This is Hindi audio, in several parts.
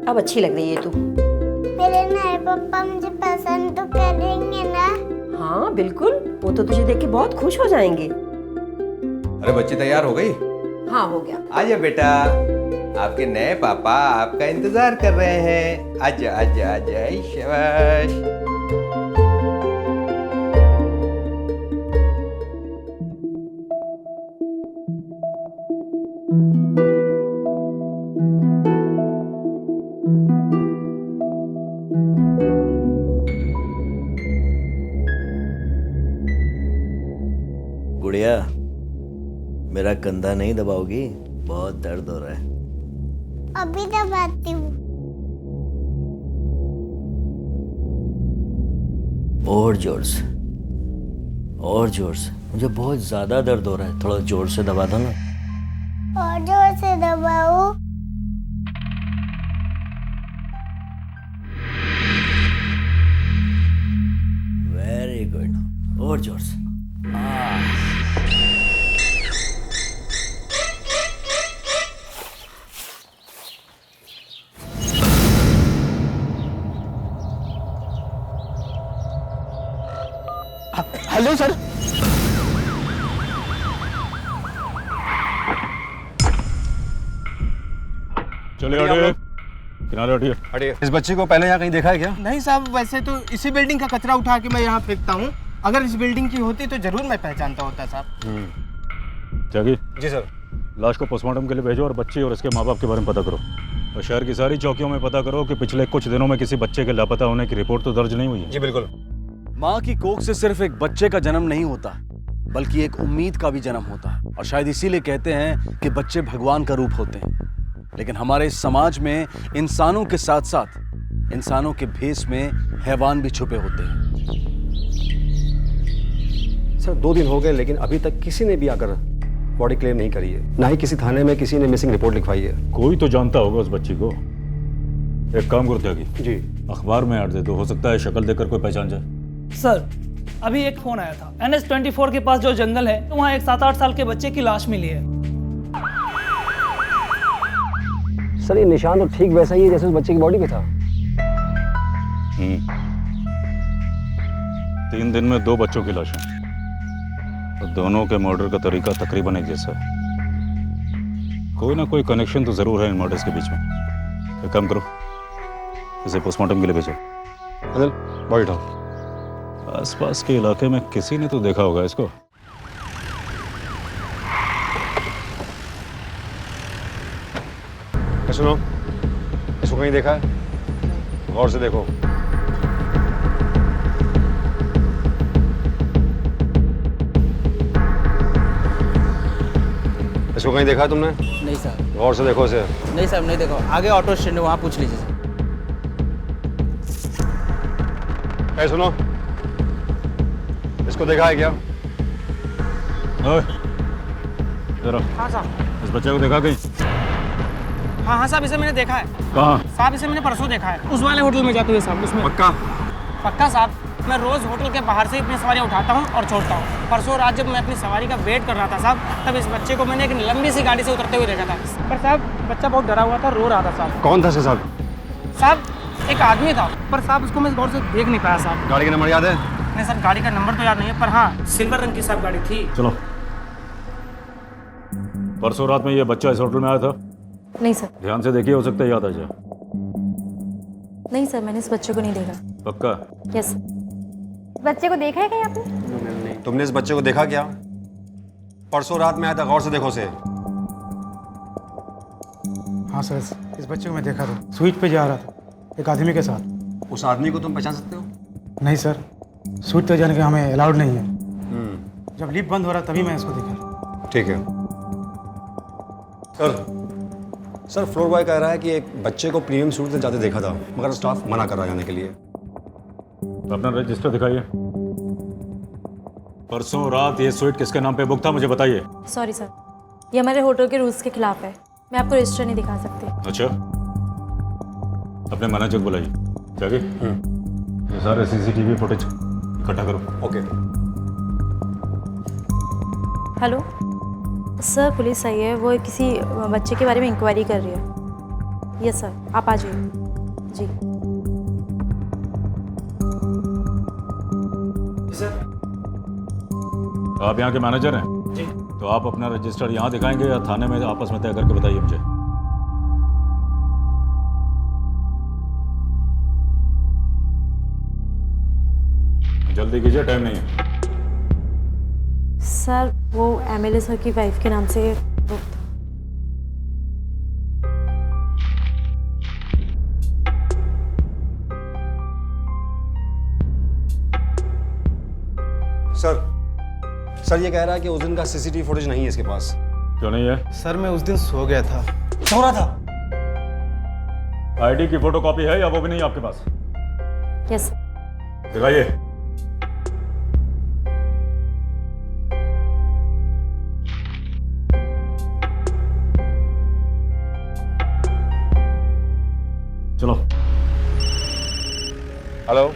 अब अच्छी लग रही है तू। मेरे नए पापा मुझे पसंद तो करेंगे ना? हाँ बिल्कुल, वो तो तुझे देख के बहुत खुश हो जाएंगे। अरे बच्ची तैयार हो गई? हाँ हो गया। आजा बेटा, आपके नए पापा आपका इंतजार कर रहे हैं। आजा आजा आजा, शाबाश। गुड़िया, मेरा कंधा नहीं दबाओगी? बहुत दर्द हो रहा है। अभी दबाती हूँ। और जोर से, और जोर से। मुझे बहुत ज्यादा दर्द हो रहा है, थोड़ा जोर से दबा दो ना। और जोर से दबाओ। वेरी गुड, और जोर से। Hello sir. चलिए हटिए, किनारे हटिए। हटिए। इस बच्चे को पहले यहाँ कहीं देखा है क्या? नहीं साहब, वैसे तो इसी बिल्डिंग का कचरा उठा के मैं यहाँ फेंकता हूँ। अगर इस बिल्डिंग की होती तो जरूर मैं पहचानता होता साहब। त्यागी, जी सर। लाश को पोस्टमार्टम के लिए भेजो और बच्चे और इसके माँ बाप के बारे में पता करो। और शहर की सारी चौकियों में पता करो कि पिछले कुछ दिनों में किसी बच्चे के लापता होने की रिपोर्ट तो दर्ज नहीं हुई है। जी बिल्कुल। माँ की कोख से सिर्फ एक बच्चे का जन्म नहीं होता, बल्कि एक उम्मीद का भी जन्म होता है। और शायद इसीलिए कहते हैं कि बच्चे भगवान का रूप होते हैं। लेकिन हमारे इस समाज में इंसानों के साथ साथ इंसानों के भेष में हैवान भी छुपे होते हैं। सर 2 दिन हो गए लेकिन अभी तक किसी ने भी आकर बॉडी क्लेम नहीं करी है, ना ही किसी थाने में किसी ने मिसिंग रिपोर्ट लिखवाई है। कोई तो जानता होगा उस बच्ची को। एक काम करो त्यागी, जी। अखबार में ऐड दे दो, हो सकता है शक्ल देखकर कोई पहचान जाए। सर, अभी एक फोन आया था। NH24 के पास जो जंगल है, तो वहाँ एक 7-8 साल के बच्चे की लाश मिली है। सर ये निशान तो ठीक वैसा ही है जैसे उस बच्चे की बॉडी पे था। 3 दिन में 2 बच्चों की लाशें, और दोनों के मर्डर का तरीका तकरीबन एक जैसा है। कोई ना कोई कनेक्शन तो जरूर है इन मर्डर्स के बीच में। एक काम करो, इसे पोस्टमार्टम के लिए भेजो। अनिल, बॉडी उठाओ। आसपास के इलाके में किसी ने तो देखा होगा इसको। सुनो, इसको कहीं देखा है? गौर से देखो। इसको कहीं देखा है तुमने? नहीं सर। गौर से देखो इसे। नहीं सर, नहीं देखो। आगे ऑटो स्टैंड है, वहाँ पूछ लीजिए सर। सुनो, इसको देखा है क्या? ओए, जरा हाँ साहब। इस बच्चे को देखा कहीं? हाँ हाँ साहब, इसे मैंने देखा है। कहाँ? साहब इसे मैंने परसों देखा है, उस वाले होटल में जाते हुए साहब, उसमें। पक्का? पक्का साहब, मैं रोज होटल के बाहर से अपनी सवारी उठाता हूँ और छोड़ता हूँ। परसों रात जब मैं अपनी सवारी का वेट कर रहा था साहब, तब इस बच्चे को मैंने एक लंबी सी गाड़ी से उतरते हुए देखा था। पर साहब बच्चा बहुत डरा हुआ था, रो रहा था साहब। कौन था साहब? साहब एक आदमी था, पर साहब उसको मैं गौर से देख नहीं पाया साहब। गाड़ी का नंबर याद है? नहीं सर, गाड़ी का नंबर तो याद नहीं है, पर हाँ सिल्वर रंग की साहब गाड़ी थी। चलो, परसों रात में ये बच्चा इस होटल में आया था? नहीं सर। ध्यान से देखिए, हो सकता है याद आ जाए। नहीं सर, मैंने इस बच्चे को नहीं देखा। पक्का? यस। बच्चे को देखा है क्या आपने? तुमने इस बच्चे को देखा क्या? परसों रात में आया था, गौर से देखो उसे। हाँ सर, इस बच्चे को मैं देखा था, स्वीट पे जा रहा था एक आदमी के साथ। उस आदमी को तुम पहचान सकते हो? नहीं सर, स्वीट पे जाने का हमें अलाउड नहीं है। जब लिफ्ट बंद हो रहा तभी मैं इसको देखा। ठीक है सर, फ्लोर बॉय कह रहा है कि एक बच्चे को प्रीमियम सूट से जाते देखा था, मगर स्टाफ मना कर रहा है जाने के लिए। अपना रजिस्टर दिखाइए। परसों रात ये स्वीट किसके नाम पे बुक था, मुझे बताइए। सॉरी सर, ये हमारे होटल के रूल्स के खिलाफ है, मैं आपको रजिस्टर नहीं दिखा सकती। अच्छा, अपने मैनेजर को बुलाइए। जाके ये सारे CCTV फुटेज इकट्ठा करो। ओके। हेलो सर, पुलिस आई है, वो किसी बच्चे के बारे में इंक्वायरी कर रही है। यस सर, आप आ जाइए। जी आप यहाँ के मैनेजर हैं जी? तो आप अपना रजिस्टर यहाँ दिखाएंगे या थाने में आपस में तय करके बताइए मुझे। जल्दी कीजिए, टाइम नहीं है। सर, वो एमएलए सर की वाइफ के नाम से बुक था। सर ये कह रहा है कि उस दिन का सीसीटीवी फुटेज नहीं है इसके पास। क्यों नहीं है? सर मैं उस दिन सो गया था। सो रहा था। आईडी की फोटोकॉपी है या वो भी नहीं आपके पास? यस। दिखाइए। चलो। हेलो,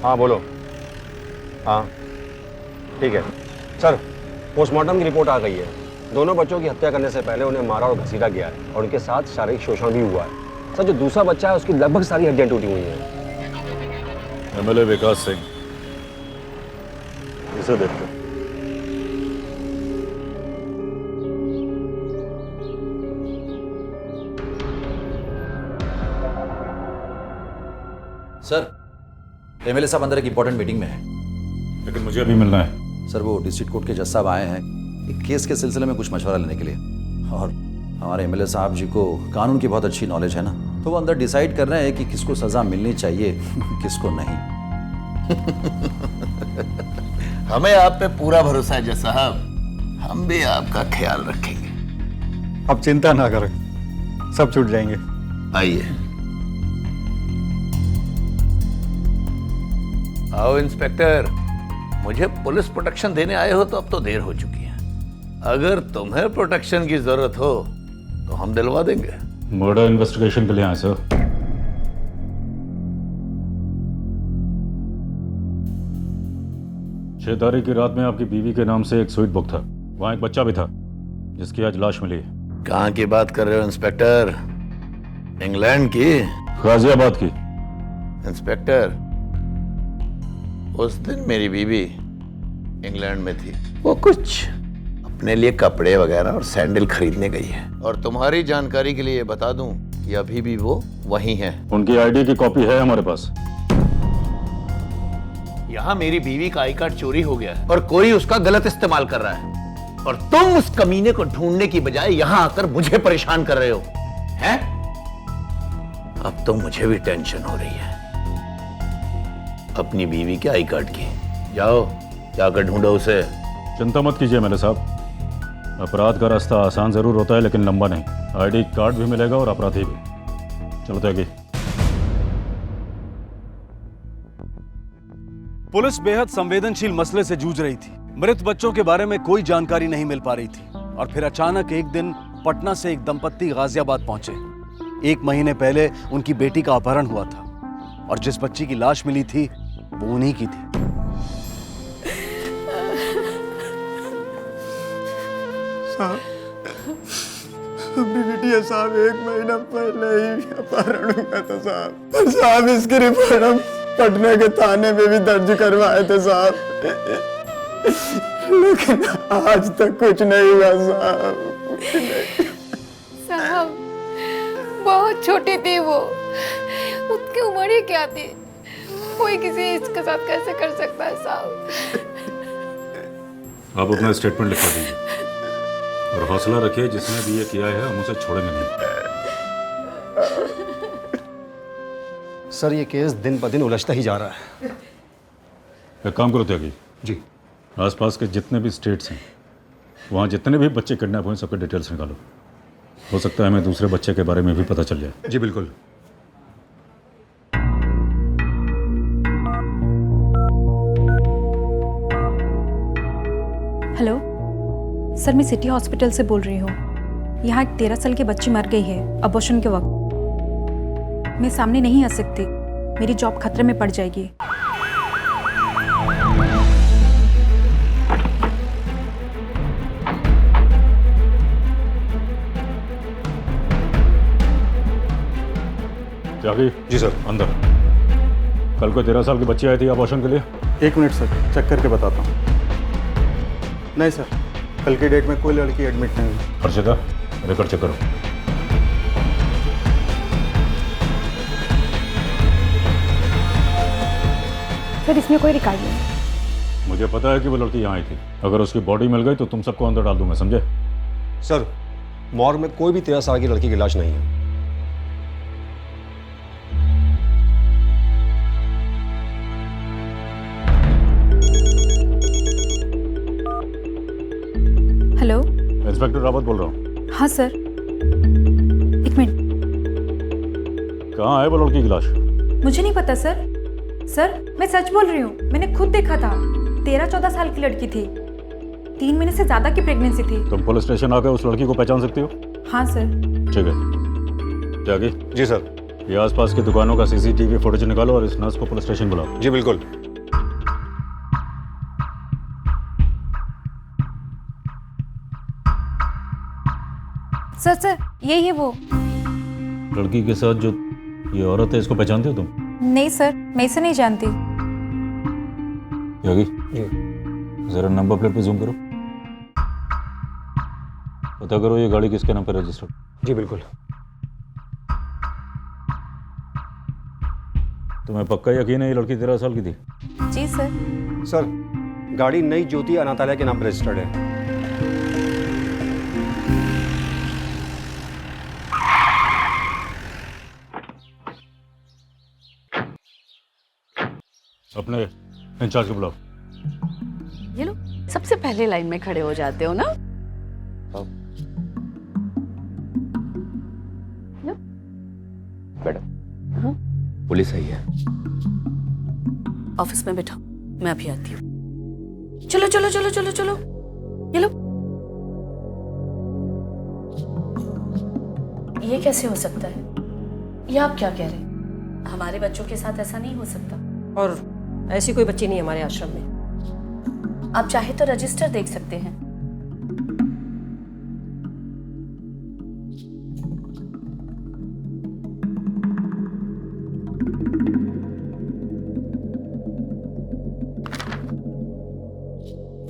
हाँ बोलो। हाँ ठीक है सर, पोस्टमार्टम की रिपोर्ट आ गई है। दोनों बच्चों की हत्या करने से पहले उन्हें मारा और घसीटा गया है और उनके साथ शारीरिक शोषण भी हुआ है। सर, जो दूसरा बच्चा है उसकी लगभग सारी हड्डियां टूटी हुई हैं। एमएलए विकास सिंह, इसे देखते। सर, एमएलए साहब अंदर एक इंपॉर्टेंट मीटिंग में है। लेकिन मुझे अभी मिलना है। सर, वो डिस्ट्रिक्ट कोर्ट के जज साहब आए हैं एक केस के सिलसिले में कुछ मशवरा लेने के लिए, और हमारे एमएलए साहब जी को कानून की बहुत अच्छी नॉलेज है ना, तो वो अंदर डिसाइड कर रहे हैं कि किसको सजा मिलनी चाहिए किसको नहीं। हमें आप पे पूरा भरोसा है जज साहब, हम भी आपका ख्याल रखेंगे। अब चिंता ना करें, सब छूट जाएंगे। आइए। आओ इंस्पेक्टर, मुझे पुलिस प्रोटेक्शन देने आए हो तो अब तो देर हो चुकी है। अगर तुम्हें प्रोटेक्शन की जरूरत हो तो हम दिलवा देंगे। मर्डर इन्वेस्टिगेशन के लिए आए सर। 6 तारीख की रात में आपकी बीवी के नाम से एक स्वीट बुक था, वहां एक बच्चा भी था जिसकी आज लाश मिली है। कहाँ की बात कर रहे हो इंस्पेक्टर? इंग्लैंड की? गाजियाबाद की। इंस्पेक्टर, उस दिन मेरी बीवी इंग्लैंड में थी। वो कुछ अपने लिए कपड़े वगैरह और सैंडल खरीदने गई है, और तुम्हारी जानकारी के लिए बता दूं कि अभी भी वो वहीं है। उनकी आईडी की कॉपी है हमारे पास। यहाँ मेरी बीवी का आई कार्ड चोरी हो गया है और कोई उसका गलत इस्तेमाल कर रहा है, और तुम उस कमीने को ढूंढने की बजाय यहाँ आकर मुझे परेशान कर रहे हो हैं? अब तो मुझे भी टेंशन हो रही है अपनी बीवी के आई कार्ड की। जाओ, जाकर ढूंढो उसे। चिंता मत कीजिए मेरे साहब, अपराध का रास्ता आसान जरूर होता है लेकिन लंबा नहीं। आईडी कार्ड भी मिलेगा और अपराधी भी। चलो आगे। पुलिस बेहद संवेदनशील मसले से जूझ रही थी। मृत बच्चों के बारे में कोई जानकारी नहीं मिल पा रही थी, और फिर अचानक एक दिन पटना से एक दंपत्ति गाजियाबाद पहुंचे। 1 महीने पहले उनकी बेटी का अपहरण हुआ था, और जिस बच्ची की लाश मिली थी वो उन्हीं की थी। अपनी बिटिया साहब 1 महीना पहले ही अपहरण हुआ था साहब। और साहब इसकी रिपोर्ट हम पटना के थाने में भी दर्ज करवाए थे साहब, लेकिन आज तक कुछ नहीं हुआ साहब। साहब बहुत छोटी थी वो, उसकी उम्र ही क्या थी? कोई किसी इसके साथ कैसे कर सकता है साहब? आप अपना स्टेटमेंट लिखवा दीजिए और हौसला रखिए, जिसने भी ये किया है हम उसे छोड़ेंगे नहीं। सर, ये केस दिन ब दिन उलझता ही जा रहा है। एक काम करो त्यागी जी, आसपास के जितने भी स्टेट्स हैं वहाँ जितने भी बच्चे किडनैप हुए सबके डिटेल्स निकालो। हो सकता है हमें दूसरे बच्चे के बारे में भी पता चल जाए। जी बिल्कुल। हेलो सर, मैं सिटी हॉस्पिटल से बोल रही हूँ। यहाँ एक 13 साल की बच्ची मर गई है अबॉर्शन के वक्त। मैं सामने नहीं आ सकती, मेरी जॉब खतरे में पड़ जाएगी। त्यागी। जी सर। अंदर। कल को 13 साल की बच्ची आई थी अबॉर्शन के लिए। 1 मिनट सर, चेक करके बताता हूँ। नहीं सर, कल की डेट में कोई लड़की एडमिट नहीं हुई। हर्षिता, रिकॉर्ड चेक करो। सर इसमें कोई रिकॉर्ड नहीं। मुझे पता है कि वो लड़की यहाँ आई थी। अगर उसकी बॉडी मिल गई तो तुम सबको अंदर डाल दूंगा, समझे? सर, मॉर्ग में कोई भी 13 साल की लड़की की लाश नहीं है। हेलो, इंस्पेक्टर रावत बोल रहा हूँ। हाँ सर, 1 मिनट। कहाँ है वो लड़की की लाश? मुझे नहीं पता सर। सर मैं सच बोल रही हूँ, मैंने खुद देखा था। 13-14 साल की लड़की थी, 3 महीने से ज्यादा की प्रेगनेंसी थी। तुम पुलिस स्टेशन आकर उस लड़की को पहचान सकती हो? हाँ सर। ठीक है। त्यागी। जी सर। ये आसपास की दुकानों का CCTV फुटेज निकालो और इस नर्स को पुलिस स्टेशन बुलाओ। जी बिल्कुल। सर यही है वो लड़की के साथ जो ये औरत है, इसको पहचानते हो तुम? नहीं सर, मैं इसे नहीं जानती। त्यागी, जरा नंबर प्लेट पे जूम करो। पता करो ये गाड़ी किसके नाम पर रजिस्टर्ड। जी बिल्कुल। तुम्हें पक्का यकीन है ये लड़की 13 साल की थी? जी सर। सर, गाड़ी नई ज्योति अनाथालय के नाम पर रजिस्टर्ड है। अपने इंचार्ज को बुलाओ। ये लो, सबसे पहले लाइन में खड़े हो जाते हो ना। मैडम, पुलिस आई है। ऑफिस में बैठो, मैं अभी आती हूँ। चलो चलो चलो चलो चलो, ये लो। ये कैसे हो सकता है? ये आप क्या कह रहे हैं? हमारे बच्चों के साथ ऐसा नहीं हो सकता। और ऐसी कोई बच्ची नहीं हमारे आश्रम में। आप चाहे तो रजिस्टर देख सकते हैं।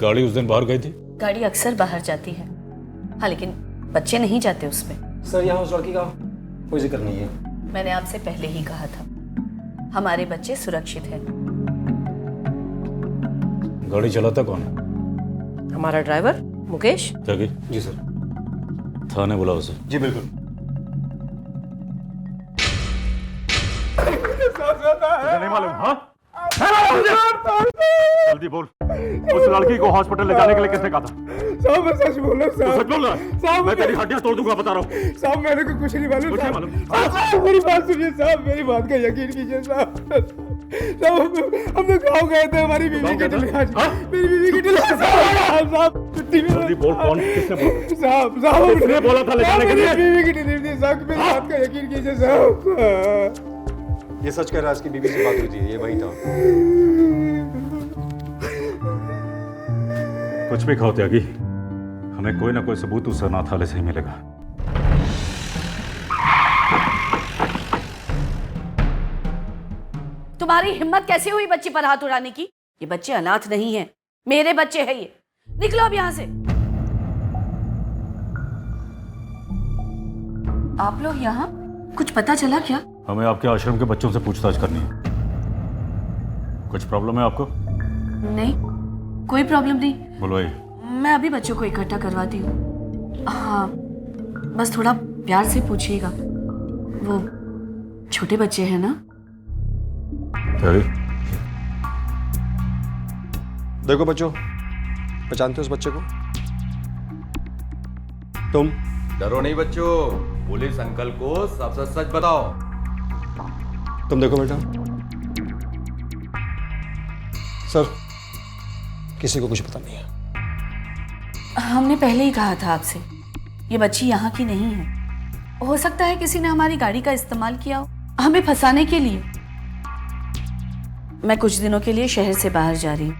गाड़ी उस दिन बाहर गई थी? गाड़ी अक्सर बाहर जाती है, हाँ, लेकिन बच्चे नहीं जाते उसमें। सर, यहाँ उस लड़की का कोई जिक्र नहीं है। मैंने आपसे पहले ही कहा था, हमारे बच्चे सुरक्षित हैं। गाड़ी चलाता कौन है? हमारा ड्राइवर मुकेश। त्यागी। जी सर। थाने बुलाओ उसे। जी बिल्कुल। नहीं मालूम? हाँ, जल्दी बोल, उस लड़की को हॉस्पिटल ले जाने के लिए किसने कहा था? साहब मैं सच बोल रहा हूँ साहब। सच बोल रहा है? साहब मैं तेरी हड्डियां तोड़ दूंगा, बता रहा हूँ। साहब मेरे को कुछ नहीं मालूम। कुछ नहीं साहब मालूम? साहब मेरी बात सुनिए साहब, मेरी बात का यकीन कीजिए साहब। साहब हम लोग गाँव गए थे, हमारी बीवी की डिलीवरी। मेरी बीवी की डिलीवरी। साहब छुट्टी में। जल्दी बोल, कौन किसने बोला? साहब किसने बोला था ले जाने के लिए? मेरी बीवी की डिलीवरी साहब, मेरी बात का यकीन कीजिए साहब। ये सच कह रहा है, इसकी बीवी से बात हुई थी, ये वही था। कुछ भी खाओ त्यागी, हमें कोई ना कोई सबूत उस अनाथालय से ही मिलेगा। तुम्हारी हिम्मत कैसे हुई बच्ची पर हाथ उड़ाने की? ये बच्चे अनाथ नहीं हैं, मेरे बच्चे हैं ये। निकलो अब यहां से। आप लोग यहाँ? कुछ पता चला क्या? हमें आपके आश्रम के बच्चों से पूछताछ करनी है। कुछ प्रॉब्लम है आपको? नहीं, कोई प्रॉब्लम नहीं। बोलो भाई। मैं अभी बच्चों को इकट्ठा करवाती हूँ। हाँ, बस थोड़ा प्यार से पूछिएगा, वो छोटे बच्चे हैं ना। देखो बच्चों, पहचानते हो उस बच्चे को? तुम? डरो नहीं बच्चों, पुलिस अंकल को सब सच सच बताओ। तुम देखो बेटा। सर, किसी को कुछ पता नहीं है। हमने पहले ही कहा था आपसे, ये बच्ची यहाँ की नहीं है। हो सकता है किसी ने हमारी गाड़ी का इस्तेमाल किया हो हमें फंसाने के लिए। मैं कुछ दिनों के लिए शहर से बाहर जा रही हूँ।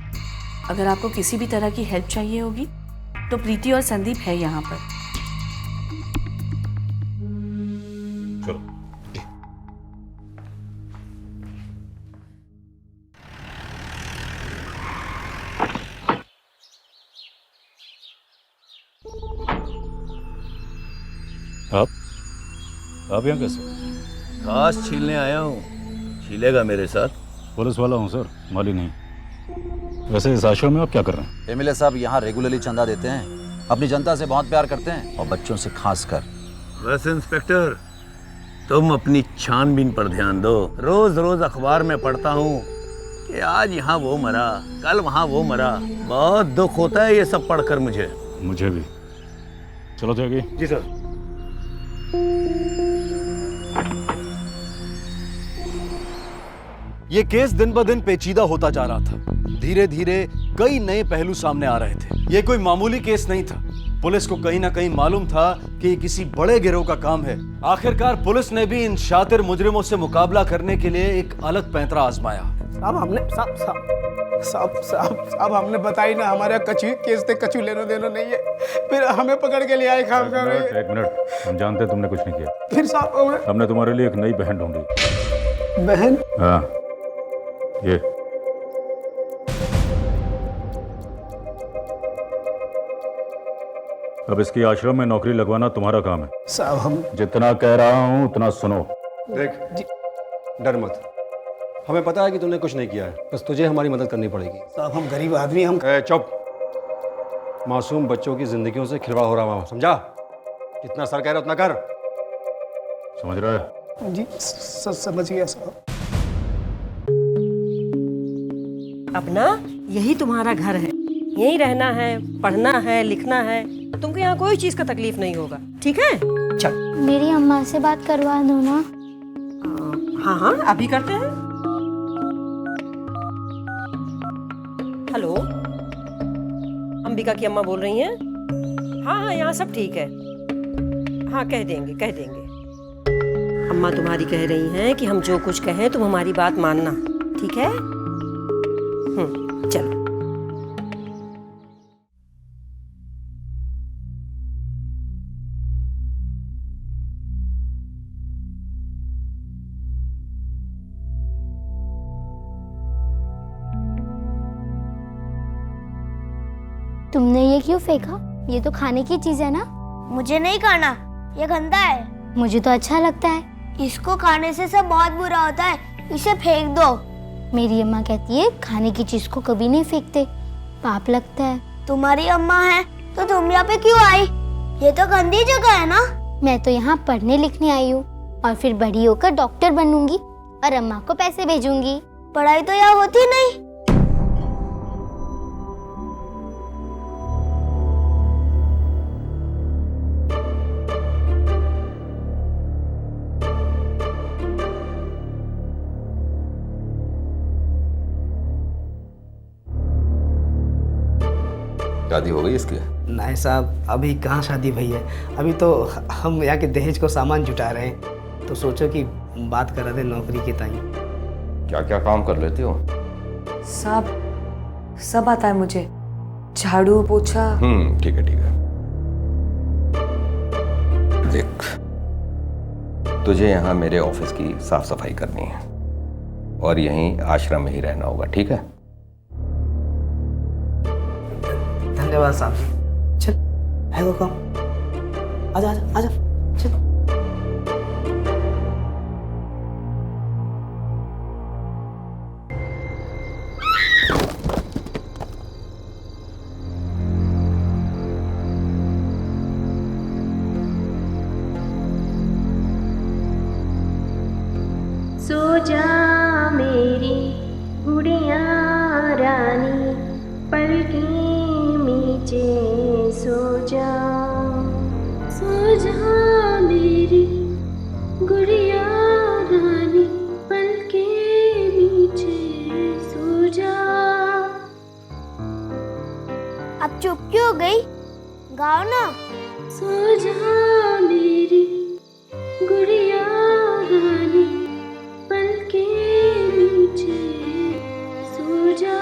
अगर आपको किसी भी तरह की हेल्प चाहिए होगी तो प्रीति और संदीप है यहाँ पर। चलो। आप यहाँ कैसे? घास छीलने आया हूँ, छीलेगा मेरे साथ? पुलिस वाला हूँ सर, माली नहीं। वैसे इस आश्रम में आप क्या कर रहे हैं? एमएलए साहब यहाँ रेगुलरली चंदा देते हैं, अपनी जनता से बहुत प्यार करते हैं और बच्चों से खास कर। बस इंस्पेक्टर, तुम अपनी छानबीन पर ध्यान दो। रोज रोज अखबार में पढ़ता हूँ कि आज यहाँ वो मरा, कल वहाँ वो मरा। बहुत दुख होता है ये सब पढ़कर मुझे। मुझे भी। चलो त्यागी। जी सर। ये केस दिन ब दिन पेचीदा होता जा रहा था। धीरे धीरे कई नए पहलू सामने आ रहे थे। ये कोई मामूली केस नहीं था। पुलिस को कहीं ना कहीं मालूम था कि ये किसी बड़े गिरोह का काम है। आखिरकार पुलिस ने भी इन शातिर मुजरिमों से मुकाबला करने के लिए एक अलग पैंतरा आजमाया। साहब हमने बताई ना, हमारे कछु केस थे, कछु लेना देना नहीं है। फिर हमें पकड़ के ले आए खाम कर रहे हैं। एक मिनट, हम जानते तुमने कुछ नहीं किया। फिर साहब हमने तुम्हारे लिए एक नई बहन ढूंढी। बहन? हाँ, ये अब इसकी आश्रम में नौकरी लगवाना तुम्हारा काम है। साहब हम जितना कह रहा हूँ उतना सुनो। देख, डर मत। हमें पता है कि तूने कुछ नहीं किया है, बस तुझे हमारी मदद करनी पड़ेगी। साहब हम गरीब आदमी, हम चुप। मासूम बच्चों की जिंदगियों से खिलवाड़ हो रहा हूँ, समझा? जितना सर कह रहा उतना कर। समझ रहा है? जी समझ गया साहब। अपना यही तुम्हारा घर है, यहीं रहना है, पढ़ना है, लिखना है। तुमको यहाँ कोई चीज का तकलीफ नहीं होगा, ठीक है? चल। मेरी अम्मा से बात करवा दो ना। हाँ हाँ, अभी करते हैं। हेलो, अंबिका की अम्मा बोल रही हैं? हाँ हाँ, यहाँ सब ठीक है। हाँ, कह देंगे कह देंगे। अम्मा तुम्हारी कह रही हैं कि हम जो कुछ कहें तुम हमारी बात मानना, ठीक है? चलो। तुमने ये क्यों फेंका? ये तो खाने की चीज है ना। मुझे नहीं खाना, ये गंदा है। मुझे तो अच्छा लगता है। इसको खाने से सब बहुत बुरा होता है, इसे फेंक दो। मेरी अम्मा कहती है खाने की चीज को कभी नहीं फेंकते, पाप लगता है। तुम्हारी अम्मा है तो तुम यहाँ पे क्यों आई? ये तो गंदी जगह है ना। मैं तो यहाँ पढ़ने लिखने आई हूँ और फिर बड़ी होकर डॉक्टर बनूंगी और अम्मा को पैसे भेजूंगी। पढ़ाई तो यहाँ होती नहीं। शादी हो गई इसकी? नहीं साहब, अभी कहाँ शादी भई है। अभी तो हम यहाँ के दहेज को सामान जुटा रहे हैं, तो सोचो कि बात कर रहे थे नौकरी के ताई। क्या क्या काम कर लेते हो? सब आता है मुझे, झाड़ू पोछा। ठीक है ठीक है। देख, तुझे यहाँ मेरे ऑफिस की साफ सफाई करनी है और यहीं आश्रम में ही रहना होगा, ठीक है? धन्यवाद साहब। चल, है वो काम। आजा आजा आजा, चल। सो जा मेरी गुड़िया रानी, पलकें नीचे सो जा मेरी गुड़िया रानी, पलकें नीचे सो जा। अब चुप क्यों हो गई? गाओ ना। सो जा मेरी गुड़िया रानी, पलकें नीचे सो जा।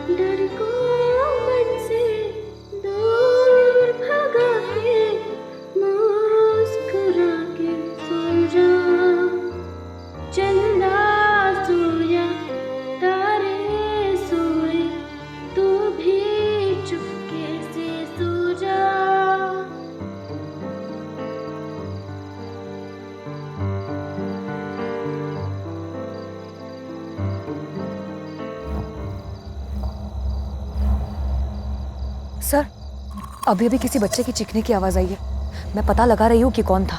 डर को मन से दूर भगा के मुस्कुरा के सो जा। चंदा सोया, तारे सोए, तू भी चुपके से सो जा। सर, अभी अभी किसी बच्चे की चीखने की आवाज आई है। मैं पता लगा रही हूँ कि कौन था।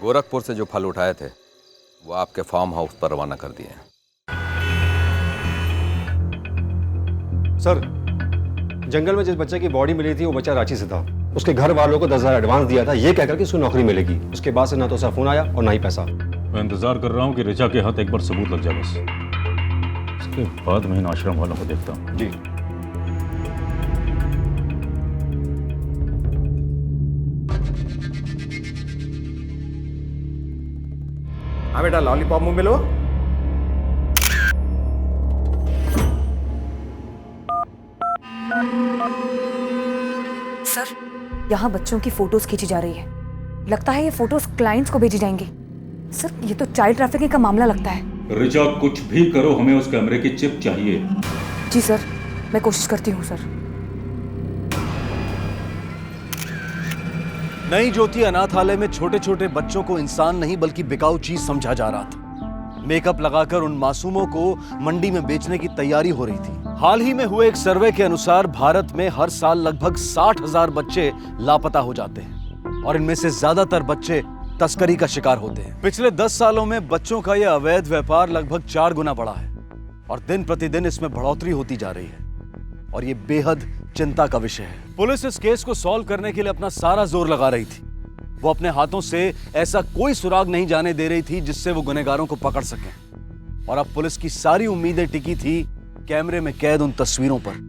गोरखपुर से जो फल उठाए थे वो आपके फार्म हाउस पर रवाना कर दिए हैं। सर, जंगल में जिस बच्चे की बॉडी मिली थी वो बच्चा रांची से था। उसके घर वालों को 10,000 एडवांस दिया था ये कहकर कि उसको नौकरी मिलेगी। उसके बाद से ना तो उसका फोन आया और ना ही पैसा। मैं इंतजार कर रहा हूँ कि ऋचा के हाथ एक बार सबूत लग जाए बस। उसके बाद मैं इन आश्रम वालों को देखता हूँ। जी। हाँ बेटा, लॉलीपॉप मुंह में लो। सर, यहाँ बच्चों की फोटोज खींची जा रही है। लगता है ये फोटोज क्लाइंट्स को भेजी जाएंगी। सर, ये तो चाइल्ड ट्रैफिकिंग का मामला लगता है। ऋचा, कुछ भी करो, हमें उस कैमरे की चिप चाहिए। जी सर, मैं कोशिश करती हूँ सर। नई ज्योति अनाथालय में छोटे छोटे बच्चों को इंसान नहीं बल्कि बिकाऊ चीज समझा जा रहा था। मेकअप लगाकर उन मासूमों को मंडी में बेचने की तैयारी हो रही थी। हाल ही में हुए एक सर्वे के अनुसार भारत में हर साल लगभग 60,000 बच्चे लापता हो जाते हैं और इनमें से ज्यादातर बच्चे तस्करी का शिकार होते हैं। पिछले 10 सालों में बच्चों का यह अवैध व्यापार लगभग 4 गुना बढ़ा है और दिन प्रतिदिन इसमें बढ़ोतरी होती जा रही है और ये बेहद चिंता का विषय है। पुलिस इस केस को सॉल्व करने के लिए अपना सारा जोर लगा रही थी। वो अपने हाथों से ऐसा कोई सुराग नहीं जाने दे रही थी जिससे वो गुनहगारों को पकड़ सकें। और अब पुलिस की सारी उम्मीदें टिकी थी कैमरे में कैद उन तस्वीरों पर।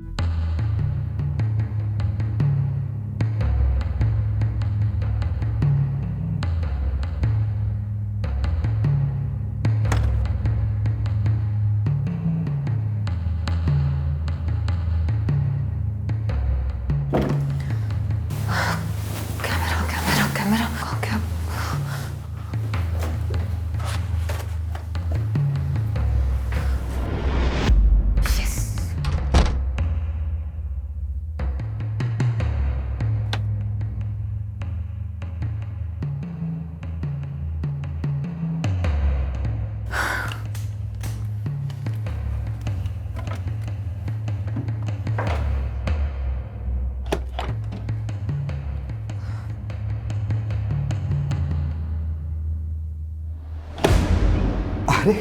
अरे,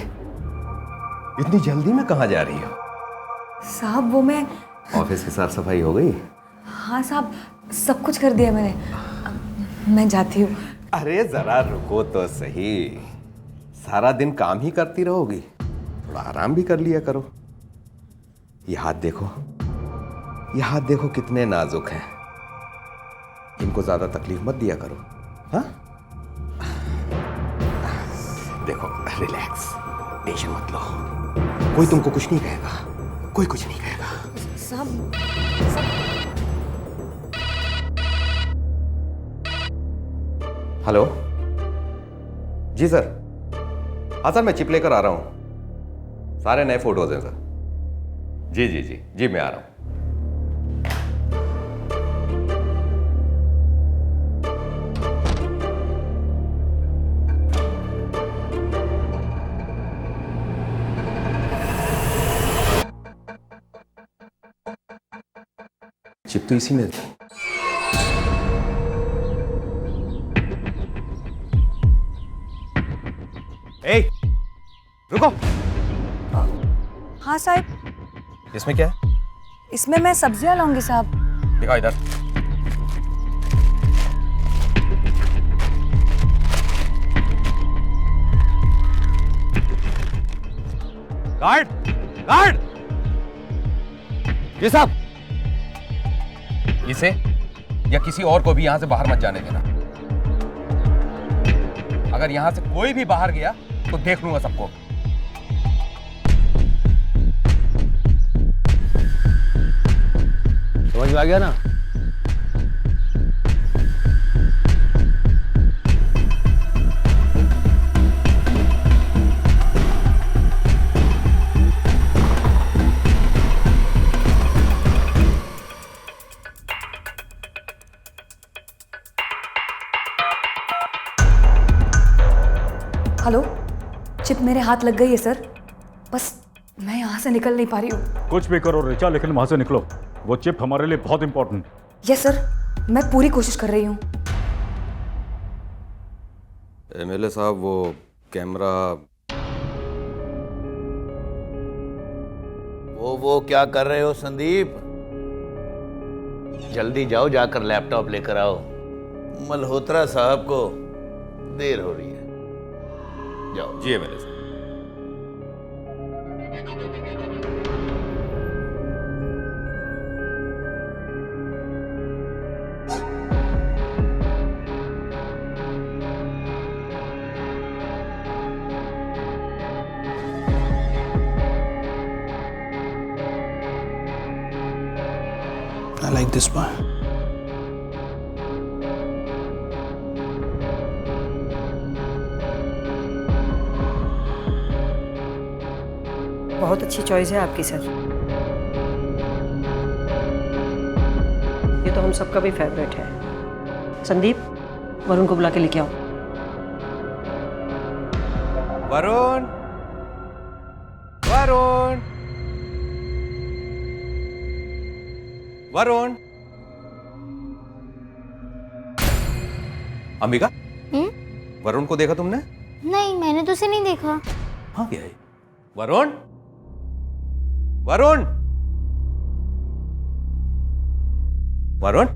इतनी जल्दी में कहाँ जा रही हो? साहब, वो मैं ऑफिस की साफ सफाई हो गई? हाँ साहब, सब कुछ कर दिया मैंने। मैं जाती हूँ। अरे जरा रुको तो सही। सारा दिन काम ही करती रहोगी, थोड़ा आराम भी कर लिया करो। ये हाथ देखो, ये हाथ देखो कितने नाजुक हैं। इनको ज्यादा तकलीफ मत दिया करो। हाँ, देखो, रिलैक्स, टेंशन मत लो। कोई तुमको कुछ नहीं कहेगा, कोई कुछ नहीं कहेगा। साहब, हेलो जी सर। हाँ सर, मैं चिप लेकर आ रहा हूँ। सारे नए फोटोज हैं सर। जी जी जी जी, मैं आ रहा हूँ। चिप तो इसी में थी। ए, रुको। हाँ साहब। इसमें क्या है? इसमें मैं सब्जियां लाऊंगी साहब। दिखाओ इधर। Guard, guard. जी साहब। इसे या किसी और को भी यहां से बाहर मत जाने देना। अगर यहां से कोई भी बाहर गया तो देख लूंगा सबको। समझ में आ गया ना? हेलो, चिप मेरे हाथ लग गई है सर। बस मैं यहाँ से निकल नहीं पा रही हूँ। कुछ भी करो ऋचा, लेकिन वहां से निकलो। वो चिप हमारे लिए बहुत इंपॉर्टेंट। यस सर, मैं पूरी कोशिश कर रही हूँ। एमएलए साहब, वो कैमरा वो क्या कर रहे हो संदीप? जल्दी जाओ, जाकर लैपटॉप लेकर आओ। मल्होत्रा साहब को देर हो रही है। जाओ। जी एमएलए साहब। I like this one. बहुत अच्छी चॉइस है आपकी सर। ये तो हम सबका भी फेवरेट है। संदीप, वरुण को बुला के लेके आओ। वरुण, वरुण, वरुण। अंबिका, वरुण को देखा तुमने? नहीं, मैंने तो उसे नहीं देखा। हाँ क्या है? वरुण, वरुण, वरुण,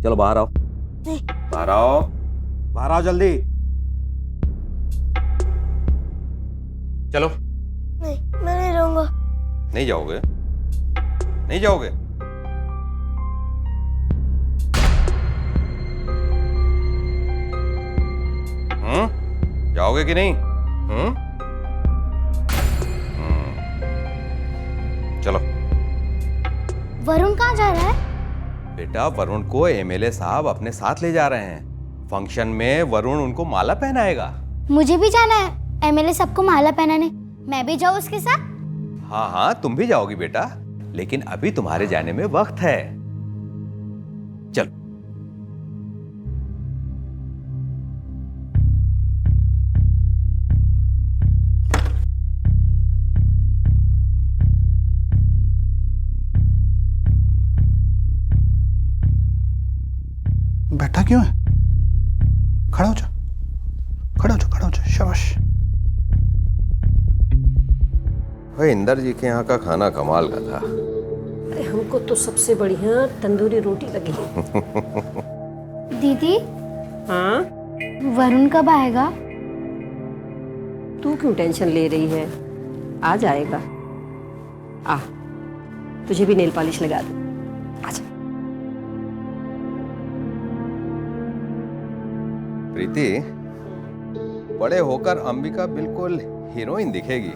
चलो बाहर आओ। बाहर आओ, बाहर आओ जल्दी। चलो। नहीं, मैं नहीं रहूंगा। नहीं जाओगे? नहीं जाओगे? जाओगे कि नहीं? चलो। वरुण कहाँ जा रहा है? बेटा, वरुण को एमएलए साहब अपने साथ ले जा रहे हैं। फंक्शन में वरुण उनको माला पहनाएगा। मुझे भी जाना है एमएलए सबको माला पहनाने। मैं भी जाऊँ उसके साथ? हाँ हाँ, तुम भी जाओगी बेटा, लेकिन अभी तुम्हारे जाने में वक्त है। चलो। बैठा क्यों है? खड़ा हो जा, खड़ा हो जा, खड़ा हो जा। शाबाश। भाई, इंदर जी के यहाँ का खाना कमाल का था। अरे हमको तो सबसे बढ़िया तंदूरी रोटी लगी। दीदी। हाँ? वरुण कब आएगा? तू क्यों टेंशन ले रही है? आ जाएगा। आ, तुझे भी नेल पॉलिश लगा दूं। आजा। प्रीति, बड़े होकर अंबिका बिल्कुल हीरोइन दिखेगी,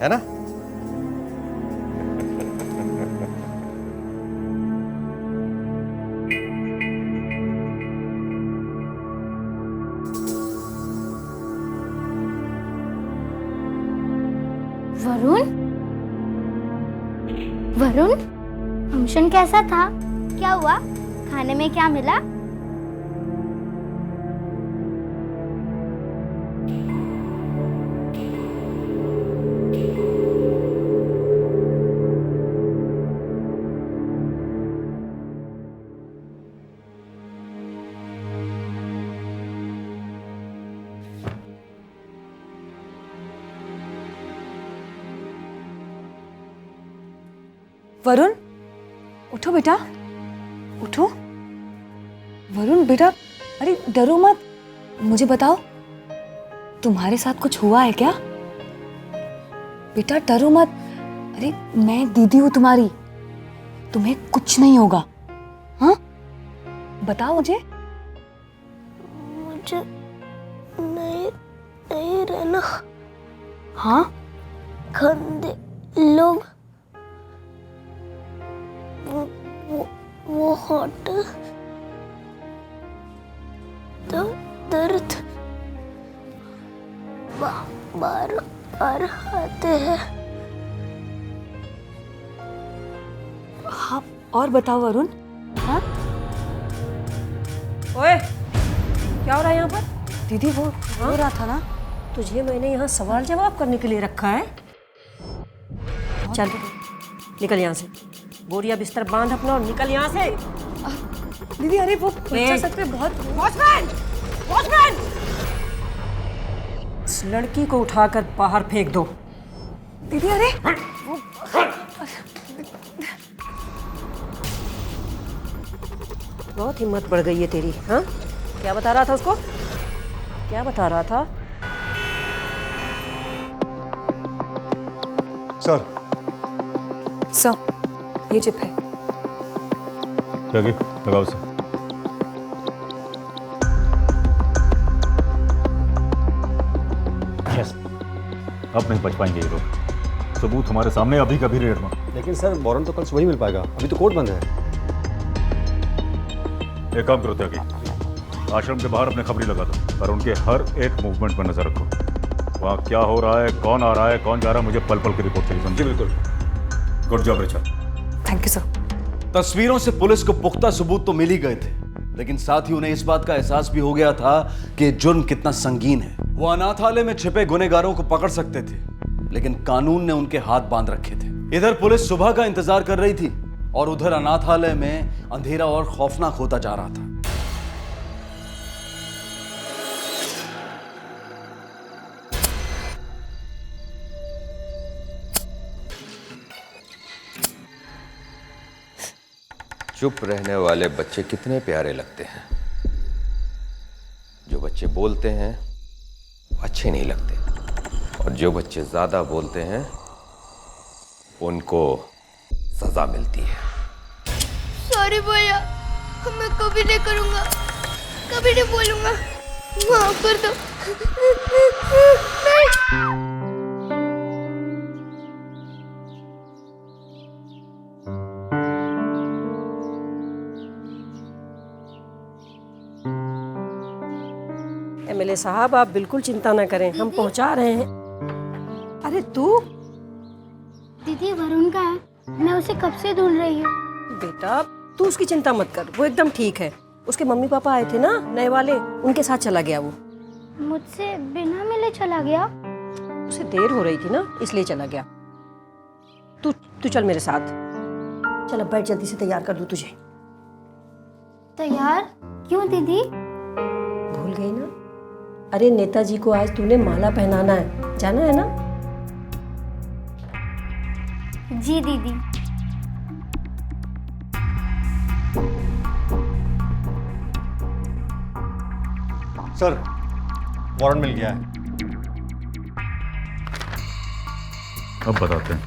है ना? वरुण? वरुण, फंक्शन कैसा था? क्या हुआ? खाने में क्या मिला? वरुण, उठो बेटा, उठो। वरुण बेटा, अरे डरो मत, मुझे बताओ तुम्हारे साथ कुछ हुआ है क्या? बेटा डरो मत। अरे मैं दीदी हूँ तुम्हारी, तुम्हें कुछ नहीं होगा। हाँ, बताओ मुझे। मुझे नहीं रहना। हाँ? गंदे लोग, वो होटल, दर्द बार आते हैं। हाँ, और बताओ वरुण। हाँ? ओए, क्या हो रहा है यहाँ पर? दीदी वो हो रहा था ना, तुझे मैंने यहाँ सवाल जवाब करने के लिए रखा है। चल निकल यहाँ से, बोरिया बिस्तर बांध अपना और निकल यहाँ से। दीदी अरे वो बच्चा सच में बहुत। वॉचमैन, वॉचमैन, इस लड़की को उठाकर बाहर फेंक दो। दीदी अरे बहुत हिम्मत बढ़ गई है तेरी। हाँ, क्या बता रहा था उसको, क्या बता रहा था? सर सर ये चिप है। क्या की लगाओ सर। यस, अब नहीं बच पाएंगे ये लोग। सबूत हमारे सामने अभी कभी रेड में। लेकिन सर वारंट तो कल सुबह ही मिल पाएगा, अभी तो कोर्ट बंद है। एक काम करो त्यागी, आश्रम के बाहर अपने खबरी लगा दो और उनके हर एक मूवमेंट पर नजर रखो। वहाँ क्या हो रहा है, कौन आ रहा है, कौन जा रहा है, मुझे पल पल की रिपोर्ट चाहिए। समझे? बिल्कुल। Good job Richard. Thank you sir. तस्वीरों से पुलिस को पुख्ता सबूत तो मिल ही गए थे, लेकिन साथ ही उन्हें इस बात का एहसास भी हो गया था कि जुर्म कितना संगीन है। वो अनाथालय में छिपे गुनहगारों को पकड़ सकते थे, लेकिन कानून ने उनके हाथ बांध रखे थे। इधर पुलिस सुबह का इंतजार कर रही थी और उधर अनाथालय में अंधेरा और खौफनाक होता जा रहा था। चुप रहने वाले बच्चे कितने प्यारे लगते हैं। जो बच्चे बोलते हैं वो अच्छे नहीं लगते, और जो बच्चे ज्यादा बोलते हैं उनको सजा मिलती है। सॉरी भैया, मैं कभी नहीं करूँगा, कभी नहीं बोलूँगा, माफ कर दो। एमएलए साहब आप बिल्कुल चिंता ना करें, हम पहुंचा रहे हैं। अरे तू दीदी वरुण का है, मैं उसे कब से ढूंढ रही हूँ। बेटा तू उसकी चिंता मत कर, वो एकदम ठीक है। उसके मम्मी पापा आए थे ना नए वाले, उनके साथ चला गया वो। मुझसे बिना मिले चला गया? उसे देर हो रही थी ना, इसलिए चला गया। तू चल मेरे साथ, चल अब बैठ, जल्दी से तैयार कर दूं तुझे। तैयार क्यों दीदी? भूल गई ना? अरे नेताजी को आज तूने माला पहनाना है, जाना है ना? जी दीदी। सर वारंट मिल गया है। अब बताते हैं,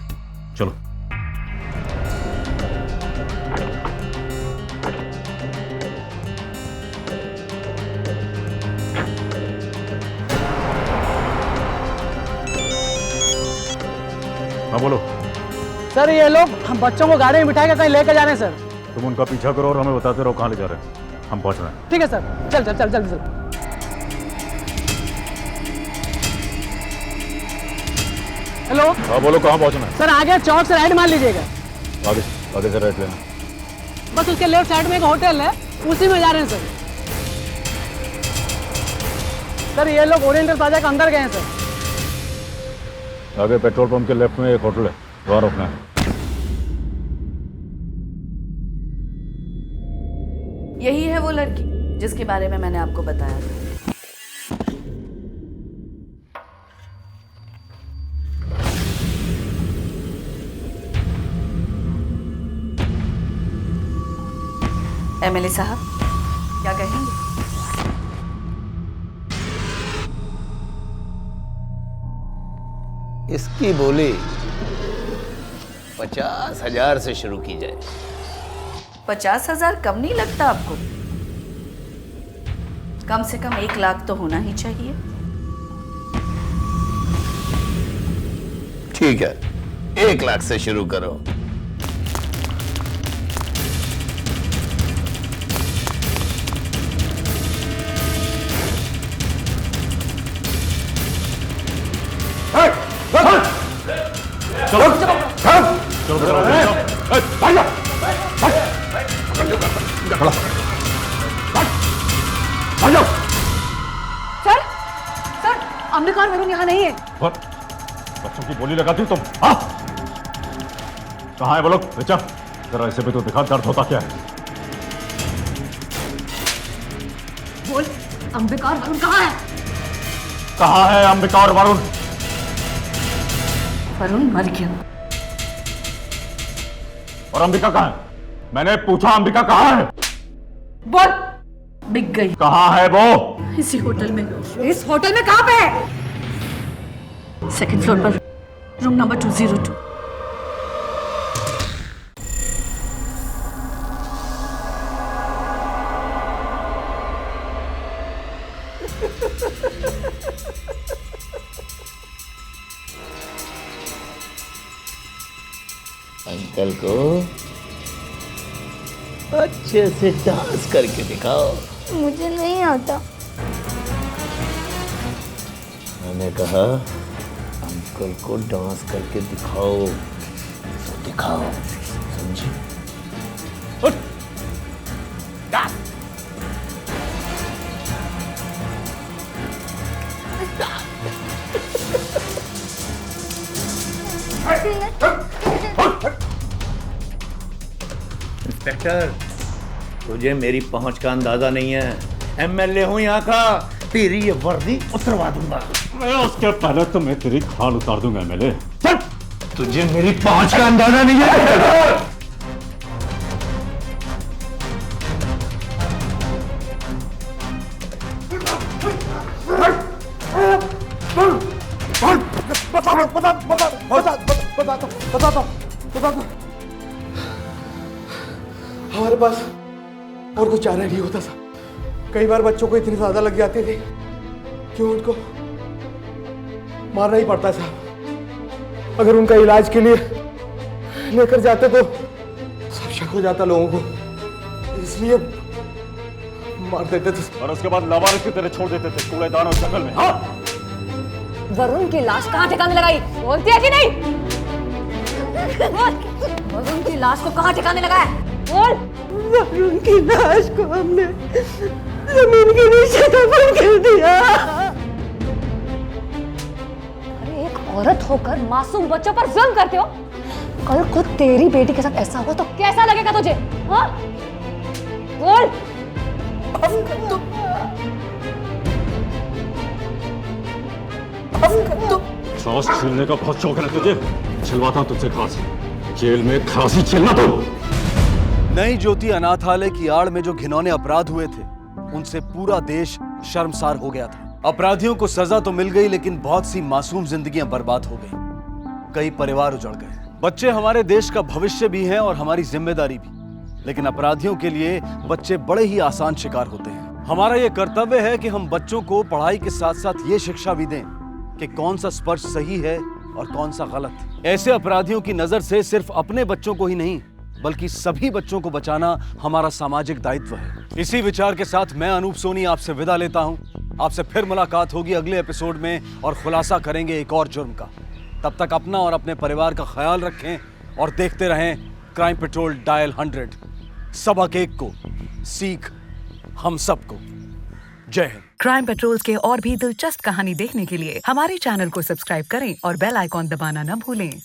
चलो। हाँ बोलो। सर ये लोग हम बच्चों को गाड़ी में बिठा के कहीं लेके जा रहे हैं सर। तुम उनका पीछा करो और हमें बताते रहो कहाँ ले जा रहे हैं, हम पहुंच रहे हैं। ठीक है सर, चल चल चल जल्दी चल। हेलो। हाँ बोलो, कहाँ पहुंचना है? सर आगे चौक से राइट मार लीजिएगा। आगे से राइट लेना। बस उसके लेफ्ट साइड में एक होटल है, उसी में जा रहे हैं सर। सर ये लोग ओरिएंटल प्लाजा के अंदर गए हैं सर। आगे पेट्रोल पंप के लेफ्ट में एक होटल है, वहाँ रुकना है। यही है वो लड़की जिसके बारे में मैंने आपको बताया था। एमएलए साहब क्या कहेंगे? इसकी बोली 50,000 से शुरू की जाए। 50,000 कम नहीं लगता आपको? कम से कम 1 लाख तो होना ही चाहिए। ठीक है, 1 लाख से शुरू करो। चलो चलो सर अंबिका और वरुण यहाँ नहीं है। बच्चों की बोली लगाती हो तुम? हाँ, कहाँ है वो लोग? रिचा, जरा इसे भी तो दिखा, दर्द होता क्या है? बोल, अंबिका और वरुण कहाँ है? कहाँ है अंबिका और वरुण? वरुण मर गया। और अंबिका कहाँ है? मैंने पूछा अंबिका कहाँ है? बोल। बिक गई। कहाँ है वो? इसी होटल में। इस होटल में कहाँ पे है? सेकंड फ्लोर पर, रूम नंबर 202। अंकल को अच्छे से डांस करके दिखाओ। मुझे नहीं आता। मैंने कहा अंकल को डांस करके दिखाओ, तो दिखाओ, समझी? उठ, डांस। इंस्पेक्टर, तुझे मेरी पहुंच का अंदाजा नहीं है। एमएलए हूं यहाँ का, तेरी ये वर्दी उतरवा दूंगा। मैं उसके पहले तो मैं तेरी खाल उतार दूंगा एमएलए। चल, तुझे मेरी पहुंच का अंदाजा नहीं है। हमारे पास और कुछ चारा नहीं होता था। कई बार बच्चों को इतनी ज्यादा लग जाती थी कि उनको मारना ही पड़ता था। अगर उनका इलाज के लिए लेकर जाते तो सब शक हो जाता लोगों को, इसलिए मार देते थे। और उसके बाद लावारिस की तरह छोड़ देते थे कूड़ेदान और जंगल में। हाँ, वरुण की लाश कहाँ ठिकाने लगाई? बोलती है कि नहीं? वरुण की लाश को कहाँ ठिकाने लगाया? बोल। वरुण की लाश को हमने जमीन के नीचे दफन कर दिया। अरे एक औरत होकर मासूम बच्चों पर जुल्म करते हो। कल को तेरी बेटी के साथ ऐसा हुआ तो कैसा लगेगा तुझे? हाँ? बोल। सांस छीलने का बहुत शौक है तुझे? छिलवाता हूं तुझसे खांसी। जेल में खांसी छीलना तू। नई ज्योति अनाथालय की आड़ में जो घिनौने अपराध हुए थे, उनसे पूरा देश शर्मसार हो गया था। अपराधियों को सजा तो मिल गई, लेकिन बहुत सी मासूम जिंदगियां बर्बाद हो गई। कई परिवार उजड़ गए। बच्चे हमारे देश का भविष्य भी हैं और हमारी जिम्मेदारी भी, लेकिन अपराधियों के लिए बच्चे बड़े ही आसान शिकार होते हैं। हमारा ये कर्तव्य है कि हम बच्चों को पढ़ाई के साथ साथ ये शिक्षा भी दें कि कौन सा स्पर्श सही है और कौन सा गलत। ऐसे अपराधियों की नजर से सिर्फ अपने बच्चों को ही नहीं, बल्कि सभी बच्चों को बचाना हमारा सामाजिक दायित्व है। इसी विचार के साथ मैं अनूप सोनी आपसे विदा लेता हूं। आपसे फिर मुलाकात होगी अगले एपिसोड में और खुलासा करेंगे एक और जुर्म का। तब तक अपना और अपने परिवार का ख्याल रखें और देखते रहें क्राइम पेट्रोल डायल 100। सबक एक को, सीख हम सबको। जय हिंद। क्राइम पेट्रोल के और भी दिलचस्प कहानी देखने के लिए हमारे चैनल को सब्सक्राइब करें और बेल आइकॉन दबाना न भूलें।